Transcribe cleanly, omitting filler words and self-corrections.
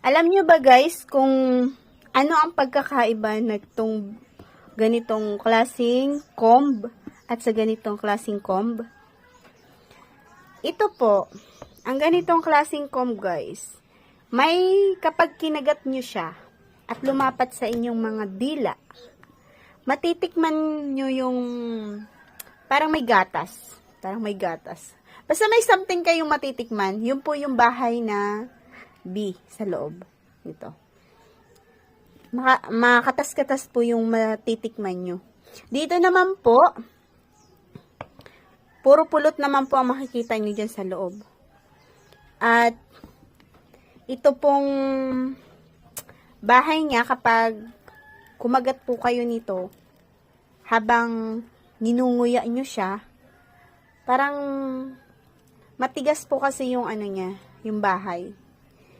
Alam nyo ba guys kung ano ang pagkakaiba nitong ganitong klaseng comb at sa ganitong klaseng comb? Ito po, ang ganitong klaseng comb guys, may kapag kinagat nyo siya at lumapat sa inyong mga dila, matitikman nyo yung parang may gatas. Parang may gatas. Basta may something kayong matitikman, yun po yung bahay na B sa loob nito. Makatas-katas po yung matitikman nyo. Dito naman po, puro pulot naman po ang makikita nyo dyan sa loob. At ito pong bahay niya, kapag kumagat po kayo nito, habang ninunguya nyo siya, parang matigas po kasi yung ano niya, yung bahay.